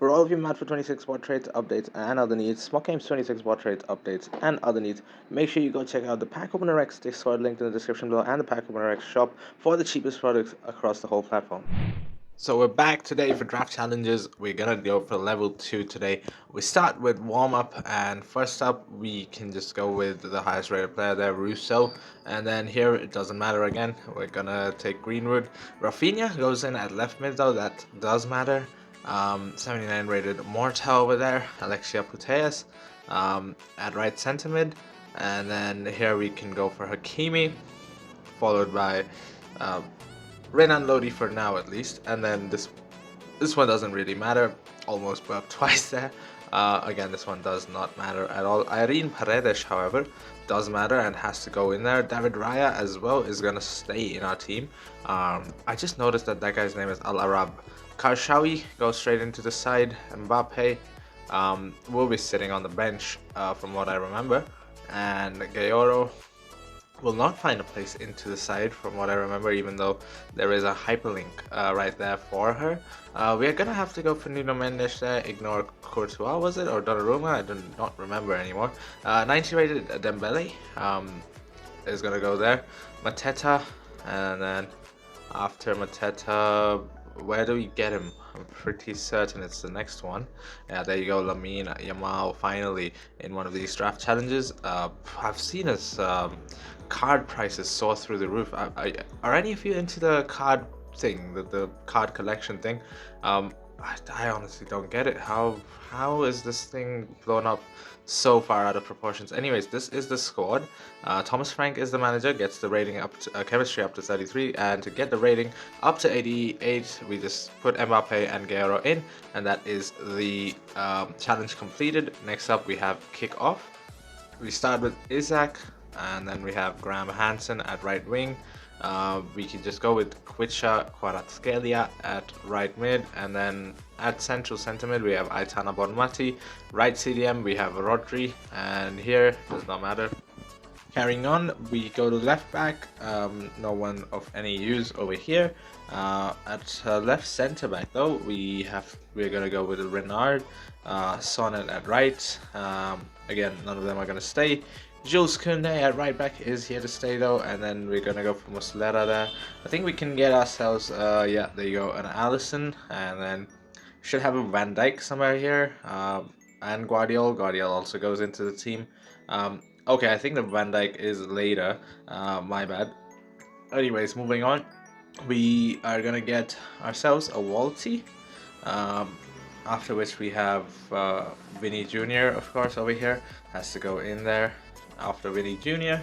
For all of your Madfut 26 portraits updates and other needs, Smoq Games 26 portraits updates and other needs, make sure you go check out the Pack Opener X Discord linked in the description below and the Pack Opener X shop for the cheapest products across the whole platform. So we're back today for draft challenges. We're gonna go for level 2 today. We start with warm up, and first up we can just go with the highest rated player there, Russo. And then here it doesn't matter again. We're gonna take Greenwood. Rafinha goes in at left mid though, that does matter. 79 rated Morta over there, Alexia Putellas at right center mid. And then here we can go for Hakimi, followed by Renan Lodi for now at least, and then this one doesn't really matter. Almost burped twice there. Again, this one does not matter at all. Irene Paredes, however, does matter and has to go in there. David Raya as well is gonna stay in our team. I just noticed that guy's name is Al Arab. Karshawi goes straight into the side. Mbappe will be sitting on the bench from what I remember, and Gayoro will not find a place into the side from what I remember, even though there is a hyperlink right there for her. We are gonna have to go for Nuno Mendes there, ignore Courtois, was it, or Donnarumma? I do not remember anymore. 90 rated Dembele is gonna go there. Mateta, and then after Mateta, where do we get him? I'm pretty certain it's the next one. Yeah, there you go, Lamine Yamal finally in one of these draft challenges. I've seen his card prices soar through the roof. Are any of you into the card thing, the card collection thing? I honestly don't get it. How is this thing blown up so far out of proportions? Anyways, this is the squad. Thomas Frank is the manager, gets the rating up to chemistry up to 33, and to get the rating up to 88, we just put Mbappe and Guerrero in, and that is the challenge completed. Next up, we have kick off. We start with Isaac, and then we have Graham Hansen at right wing. We can just go with Kvicha Kvaratskhelia at right mid, and then at central center mid we have Aitana Bonmati. Right CDM we have Rodri, and here does not matter. Carrying on, we go to left back, no one of any use over here. At left center back though, we're gonna go with Renard, Sonnet at right. Again, none of them are gonna stay. Jules Koundé at right back is here to stay though, and then we're gonna go for Muslera there. I think we can get ourselves, yeah, there you go, an Allison, and then should have a Van Dijk somewhere here, and Guardiola. Guardiola also goes into the team. Okay, I think the Van Dijk is later, my bad. Anyways, moving on, we are gonna get ourselves a Walty, after which we have Vinny Jr. of course over here, has to go in there. After Vinny Jr.,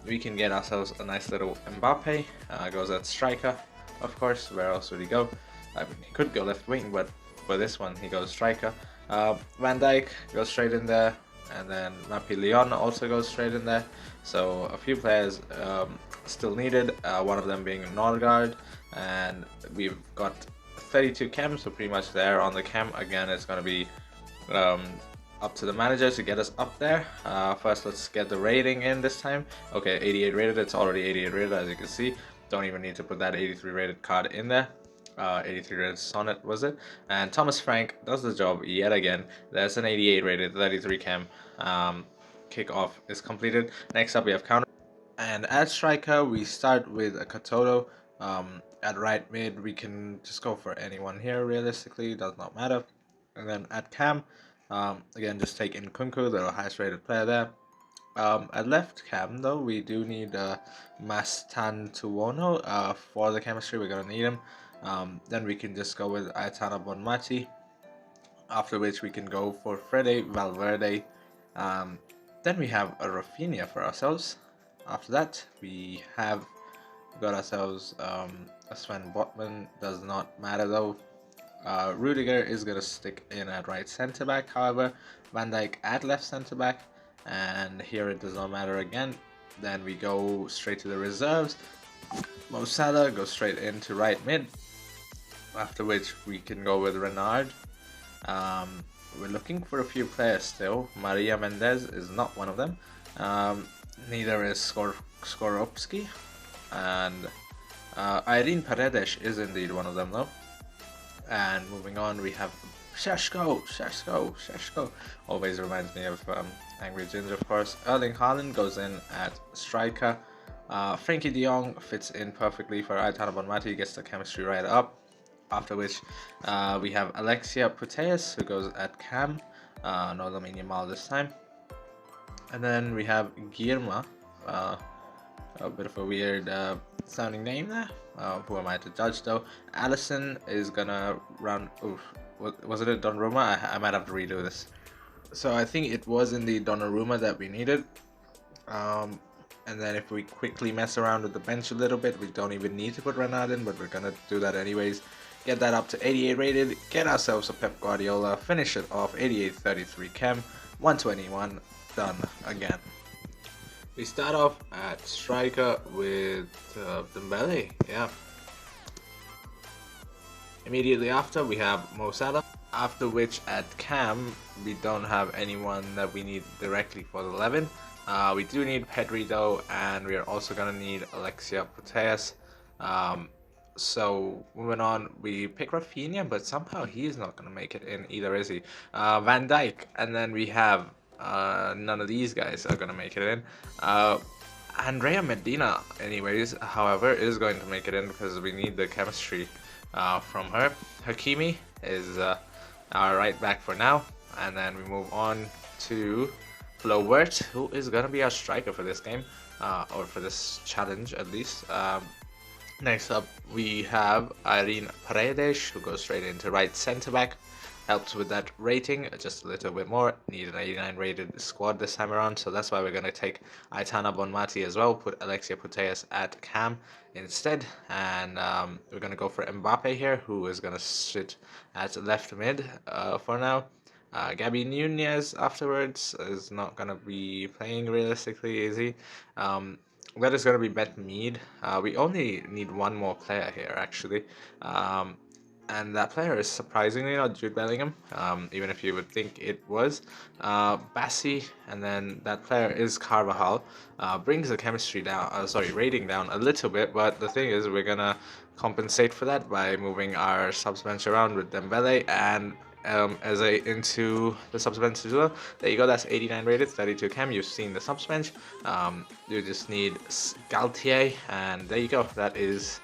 we can get ourselves a nice little Mbappe, goes at striker, of course. Where else would he go? I mean, he could go left wing, but for this one, he goes striker. Van Dijk goes straight in there, and then Mapi Leon also goes straight in there. So a few players still needed, one of them being Norgard, and we've got 32 chem, so pretty much there on the chem. Again, it's going to be up to the manager to get us up there. First, let's get the rating in this time. Okay, 88 rated. It's already 88 rated, as you can see. Don't even need to put that 83 rated card in there. 83 rated Sonnet, was it? And Thomas Frank does the job yet again. There's an 88 rated, 33 chem. Kickoff is completed. Next up, we have counter. And at striker, we start with a Katoto. At right mid, we can just go for anyone here, realistically. Does not matter. And then at cam, again, just take in Kunku, the highest rated player there. At left cam though, we do need Mastan Tuono for the chemistry. We're gonna need him. Then we can just go with Aitana Bonmati, after which we can go for Fede Valverde. Then we have a Rafinha for ourselves. After that, we have got ourselves a Sven Botman. Does not matter though. Rudiger is going to stick in at right center back, however. Van Dijk at left center back, and here it does not matter again. Then we go straight to the reserves. Mo Salah goes straight into right mid, after which we can go with Renard. We're looking for a few players still. Maria Mendez is not one of them. Neither is Skoropski, and Irene Paredes is indeed one of them though. And moving on, we have Sheshko. Always reminds me of Angry Ginger, of course. Erling Haaland goes in at striker. Frankie de Jong fits in perfectly for Aitana Bonmati, gets the chemistry right up. After which, we have Alexia Putellas, who goes at cam. No Lamine Yamal this time. And then we have Girma, a bit of a weird sounding name there. Who am I to judge though? Allison is gonna run. Oof, was it a Donnarumma? I might have to redo this. So I think it was in the Donnarumma that we needed. And then if we quickly mess around with the bench a little bit, we don't even need to put Renard in, but we're gonna do that anyways. Get that up to 88 rated, get ourselves a Pep Guardiola, finish it off 88-33 chem, 121, done again. We start off at striker with Dembele, yeah. Immediately after we have Mo Salah, after which at cam we don't have anyone that we need directly for the 11. We do need Pedri though, and we are also gonna need Alexia Putellas. So moving on, we pick Rafinha, but somehow he is not gonna make it in either, is he? Van Dijk, and then we have none of these guys are gonna make it in. Andrea Medina, anyways, however, is going to make it in because we need the chemistry from her. Hakimi is our right back for now, and then we move on to Flo Wirtz, who is gonna be our striker for this game, or for this challenge at least. Next up, we have Irene Paredes, who goes straight into right centre back. Helps with that rating just a little bit more. Need an 89 rated squad this time around, so that's why we're going to take Aitana Bonmati as well. Put Alexia Putellas at cam instead, and we're going to go for Mbappe here, who is going to sit at left mid for now. Gabby Nunez afterwards is not going to be playing realistically, is he? That is going to be Bet Mead. We only need one more player here, actually. And that player is surprisingly not Jude Bellingham, even if you would think it was. Bassi, and then that player is Carvajal. Brings the chemistry down, rating down a little bit, but the thing is, we're going to compensate for that by moving our subs bench around with Dembele and Eze into the subs bench as well. There you go, that's 89 rated, 32 chem. You've seen the subs bench. You just need Galtier, and there you go. That is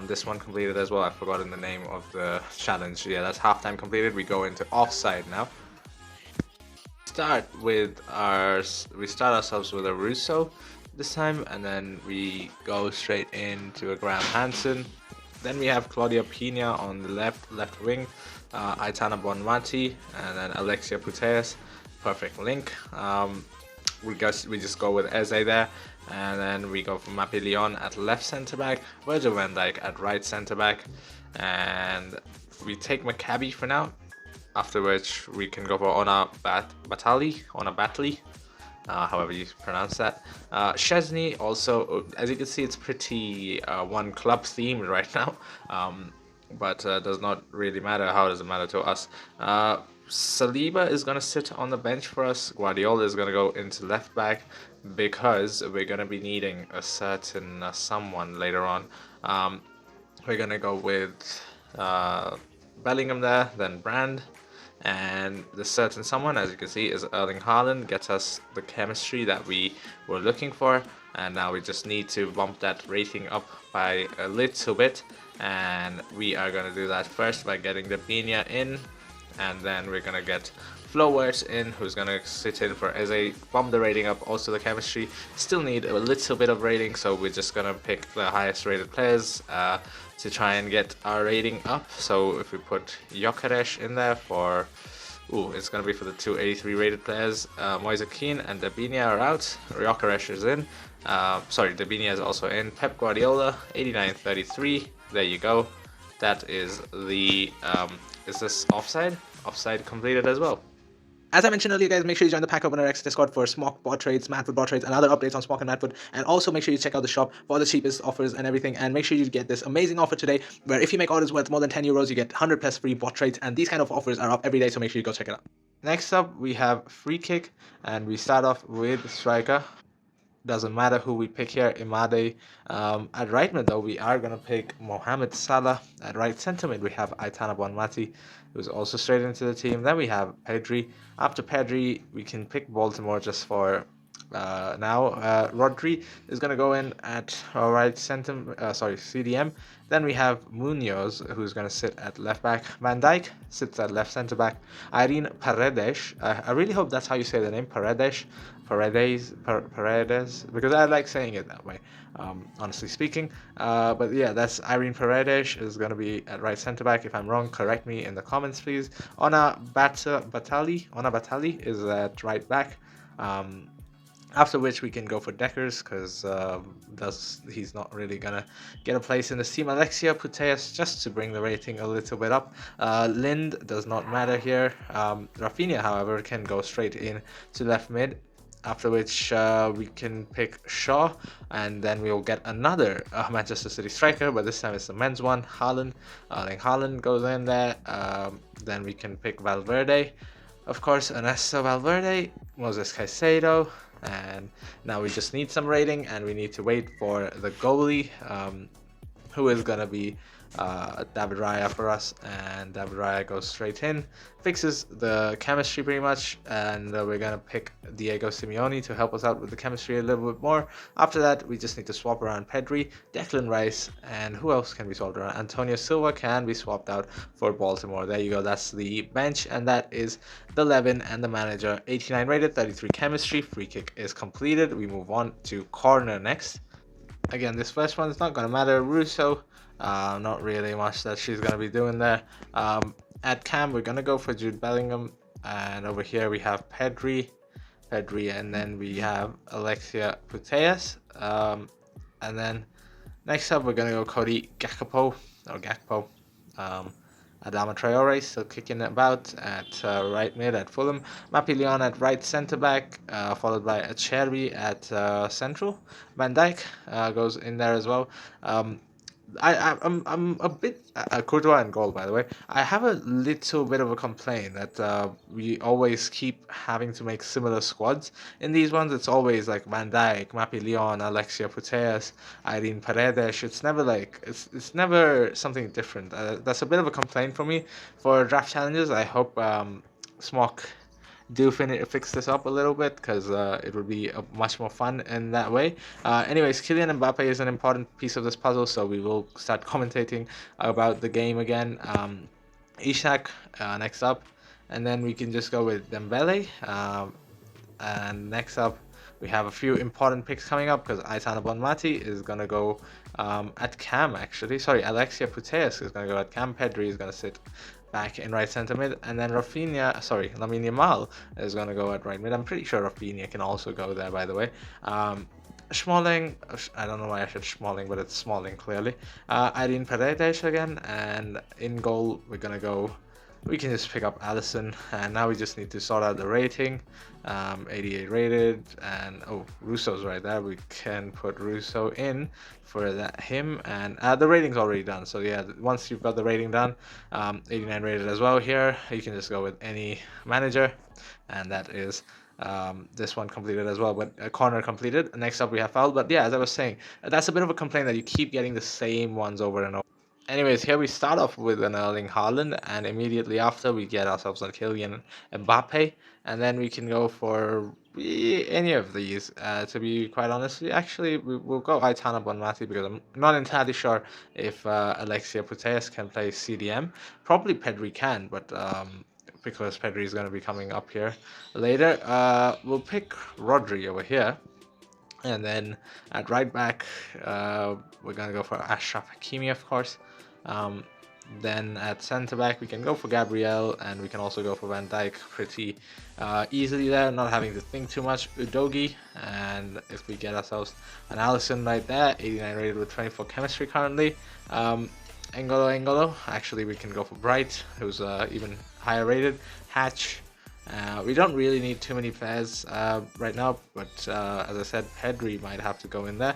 this one completed as well. I've forgotten the name of the challenge. Yeah, that's halftime completed. We go into offside now. We start ourselves with a Russo this time, and then we go straight into a Graham Hansen. Then we have Claudia Pina on the left wing, Aitana Bonmati, and then Alexia Putellas. Perfect link. We just go with Eze there, and then we go for Mapi Leon at left centre back, Virgil van Dijk at right centre back, and we take Maccabi for now. After which we can go for Ona Batali, however you pronounce that. Szczesny also, as you can see, it's pretty one club themed right now, but does not really matter. How does it matter to us? Saliba is going to sit on the bench for us. Guardiola is going to go into left back because we're going to be needing a certain someone later on. We're going to go with Bellingham there, then Brand. And the certain someone, as you can see, is Erling Haaland. Gets us the chemistry that we were looking for. And now we just need to bump that rating up by a little bit. And we are going to do that first by getting the Pina in. And then we're going to get Flo Wirtz in, who's going to sit in for Eze, bump the rating up, also the chemistry. Still need a little bit of rating, so we're just going to pick the highest rated players to try and get our rating up. So if we put Gyökeres in there for, it's going to be for the 283 rated players. Moise Kean and Dabinia are out. Gyökeres is in. Dabinia is also in. Pep Guardiola, 89-33. There you go. That is the, is this offside? Offside completed as well. As I mentioned earlier, guys, make sure you join the Pack Opener X Discord for Smoq bot trades, Madfut bot trades, and other updates on Smoq and Madfut. And also make sure you check out the shop for the cheapest offers and everything. And make sure you get this amazing offer today, where if you make orders worth more than 10 euros, you get 100 plus free bot trades. And these kind of offers are up every day, so make sure you go check it out. Next up, we have free kick, and we start off with striker. doesn't matter who we pick here. Imade at right mid, though, we are going to pick Mohamed Salah. At right centre mid, we have Aitana Bonmati, who's also straight into the team. Then we have Pedri. After Pedri, we can pick Baltimore just for now. Rodri is going to go in at right centre, CDM. Then we have Munoz, who's going to sit at left back. Van Dijk sits at left centre back. Irene Paredes, I really hope that's how you say the name, Paredes, because I like saying it that way, honestly speaking. But yeah, that's Irene Paredes is going to be at right centre back. If I'm wrong, correct me in the comments, please. Ona Batali is at right back. After which we can go for Deckers, because he's not really gonna get a place in this team. Alexia Putellas, just to bring the rating a little bit up. Lind does not matter here. Rafinha, however, can go straight in to left mid. After which we can pick Shaw, and then we'll get another Manchester City striker, but this time it's the men's one, Haaland. Haaland goes in there. Then we can pick Valverde. Of course, Ernesto Valverde, Moses Caicedo, and now we just need some rating, and we need to wait for the goalie, who is gonna be David Raya for us, and David Raya goes straight in, fixes the chemistry pretty much, and we're gonna pick Diego Simeone to help us out with the chemistry a little bit more. After that, we just need to swap around Pedri, Declan Rice, and who else can be swapped around? Antonio Silva can be swapped out for Baltimore. There you go, that's the bench, and that is the 11 and the manager. 89 rated, 33 chemistry, free kick is completed. We move on to corner next. Again, this first one is not going to matter. Russo, not really much that she's going to be doing there. At cam, we're going to go for Jude Bellingham. And over here we have Pedri, and then we have Alexia Putellas. And then next up, we're going to go Cody Gakpo. Adama Traore still kicking about at right mid at Fulham. Mapillon at right centre back, followed by Acerbi at central. Van Dijk goes in there as well. I'm a bit Courtois in goal, by the way. I have a little bit of a complaint that we always keep having to make similar squads. In these ones, it's always like Van Dijk, Mapillon, Alexia Putellas, Irene Paredes. It's never like it's never something different. That's a bit of a complaint for me for draft challenges. I hope Smoq do fix this up a little bit, because it would be much more fun in that way. Anyways, Kylian Mbappe is an important piece of this puzzle, so we will start commentating about the game again. Ishak next up, and then we can just go with Dembele. And next up, we have a few important picks coming up, because Aitana Bonmati is going to go at cam, actually. Sorry, Alexia Putellas is going to go at cam. Pedri is going to sit back in right centre mid, and then Lamine Yamal is going to go at right mid. I'm pretty sure Rafinha can also go there, by the way. Smalling, I don't know why I said Smalling, but it's Smalling clearly. Irene Paredes again, and in goal we're going to go, we can just pick up Allison, and now we just need to sort out the rating. 88 rated, and Russo's right there. We can put Russo in for him, and the rating's already done. So yeah, once you've got the rating done, 89 rated as well here, you can just go with any manager, and that is this one completed as well, but a corner completed. Next up we have foul, but yeah, as I was saying, that's a bit of a complaint that you keep getting the same ones over and over. Anyways, here we start off with an Erling Haaland, and immediately after we get ourselves a Kylian Mbappe, and then we can go for any of these. To be quite honest, actually we'll go Aitana Bonmati, because I'm not entirely sure if Alexia Putellas can play CDM. Probably Pedri can, but because Pedri is going to be coming up here later, we'll pick Rodri over here. And then at right back, we're going to go for Ashraf Hakimi, of course. Then at centre back, we can go for Gabriel, and we can also go for Van Dijk pretty easily there, not having to think too much. Udogi, and if we get ourselves an Allison right there, 89 rated with 24 chemistry currently. Engolo, actually we can go for Bright, who's even higher rated. Hatch. We don't really need too many players right now, but as I said, Pedri might have to go in there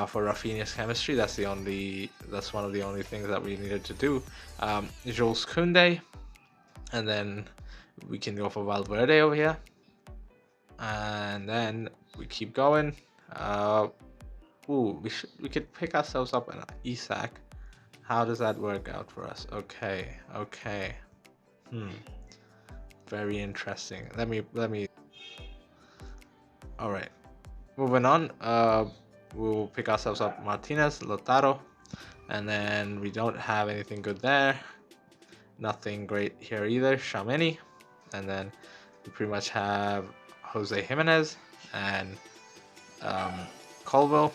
for Rafinha's chemistry. That's one of the only things that we needed to do. Jules Koundé, and then we can go for Valverde over here, and then we keep going. We could pick ourselves up an Isak. How does that work out for us? Okay, okay. Hmm. Very interesting. Let me. All right. Moving on. We'll pick ourselves up Martinez, Lotaro, and then we don't have anything good there. Nothing great here either. Shameni, and then we pretty much have Jose Jimenez and um, Colville.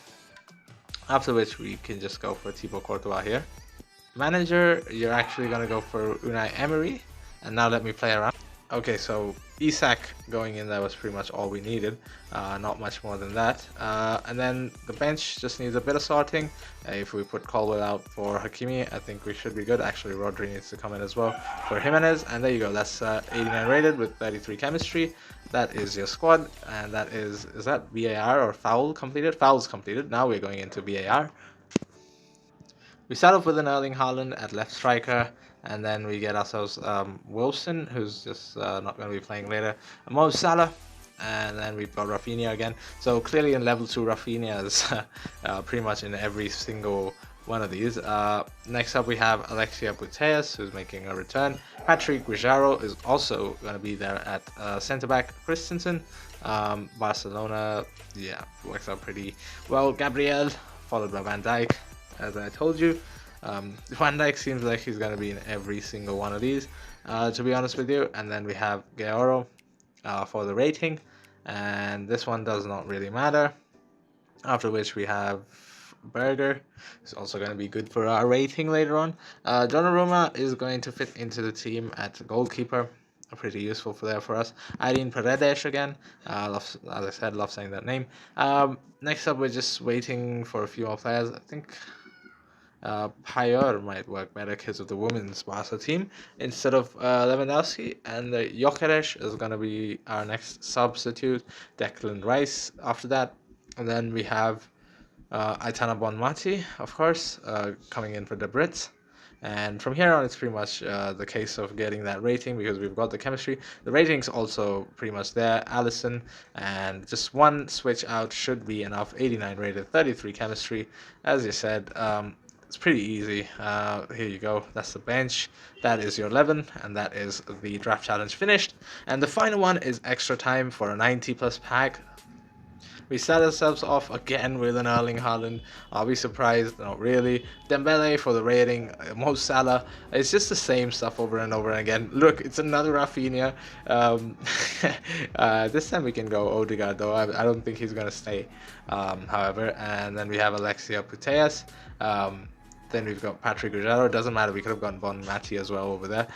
After which we can just go for Thibaut Courtois here. Manager, you're actually gonna go for Unai Emery, and now let me play around. Okay, so Isak going in there was pretty much all we needed, not much more than that. And then the bench just needs a bit of sorting. If we put Colwell out for Hakimi, I think we should be good. Actually, Rodri needs to come in as well for Jimenez, and there you go. That's 89 rated with 33 chemistry. That is your squad, and that is that VAR or foul completed? Foul's completed. Now we're going into VAR. We start off with an Erling Haaland at left striker, and then we get ourselves Wilson, who's just not going to be playing later, Mo Salah, and then we've got Rafinha again. So clearly in level 2, Rafinha is pretty much in every single one of these. Next up we have Alexia Putellas, who's making a return. Patrick Guijarro is also going to be there at centre-back. Christensen, Barcelona, yeah, works out pretty well. Gabriel, followed by Van Dijk. As I told you, Van Dijk seems like he's going to be in every single one of these, to be honest with you. And then we have Guerrero for the rating, and this one does not really matter. After which we have Berger, who's also going to be good for our rating later on. Donnarumma is going to fit into the team at goalkeeper. Pretty useful for us. Irene Paredes again. As I said, love saying that name. Next up, we're just waiting for a few more players. I think Payer might work better because of the women's Barca team instead of Lewandowski, and Gyökeres is going to be our next substitute. Declan Rice after that, and then we have Aitana Bonmati, of course, coming in for the Brits. And from here on, it's pretty much the case of getting that rating because we've got the chemistry. The rating's also pretty much there. Allison, and just one switch out should be enough. 89 rated, 33 chemistry. As you said, it's pretty easy. Here you go. That's the bench. That is your 11, and that is the draft challenge finished. And the final one is extra time for a 90 plus pack. We start ourselves off again with an Erling Haaland. Are we surprised? Not really. Dembele for the rating. Mo Salah. It's just the same stuff over and over again. Look, it's another Rafinha. This time we can go Odegaard though. I don't think he's going to stay. However, and then we have Alexia Putellas. Then we've got Patrick Guijarro. Doesn't matter. We could have gotten Bonmati as well over there.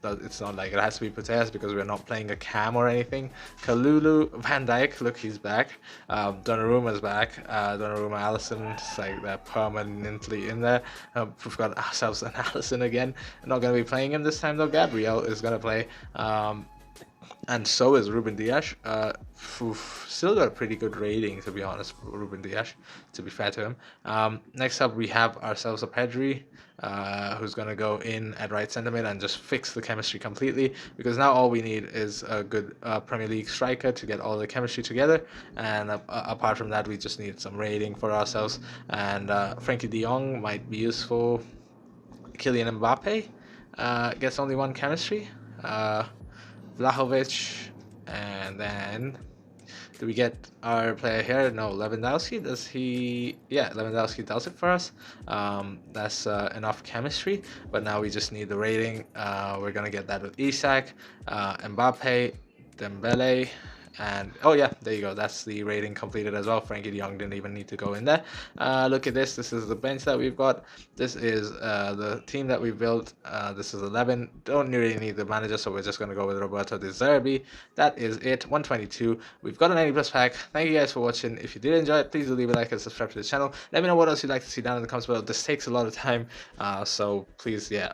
It's not like it has to be Putellas because we're not playing a cam or anything. Kalulu, Van Dijk, look, he's back. Donnarumma's back. Donnarumma, Allison, it's like they're permanently in there. We've got ourselves an Allison again. Not going to be playing him this time though. Gabriel is going to play. And so is Ruben Dias. Still got a pretty good rating, to be honest, Ruben Dias, to be fair to him. Next up, we have ourselves a Pedri, who's going to go in at right centre mid and just fix the chemistry completely, because now all we need is a good Premier League striker to get all the chemistry together. And apart from that, we just need some rating for ourselves. And Frankie de Jong might be useful. Kylian Mbappe gets only one chemistry. Vlahovic, and then do we get our player here? No, Lewandowski. Does he? Yeah, Lewandowski does it for us. That's enough chemistry, but now we just need the rating. We're gonna get that with Isak, Mbappe, Dembele, and oh yeah, there you go. That's the rating completed as well. Frankie de Jong didn't even need to go in there. Look at this. This is the bench that we've got. This is the team that we built. This is 11. Don't really need the manager, so we're just going to go with Roberto De Zerbi. That is it. 122. We've got an 90 plus pack. Thank you guys for watching. If you did enjoy it, please do leave a like and subscribe to the channel. Let me know what else you'd like to see down in the comments below. This takes a lot of time, so please, yeah,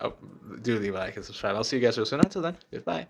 do leave a like and subscribe. I'll see you guys real soon. Until then, goodbye.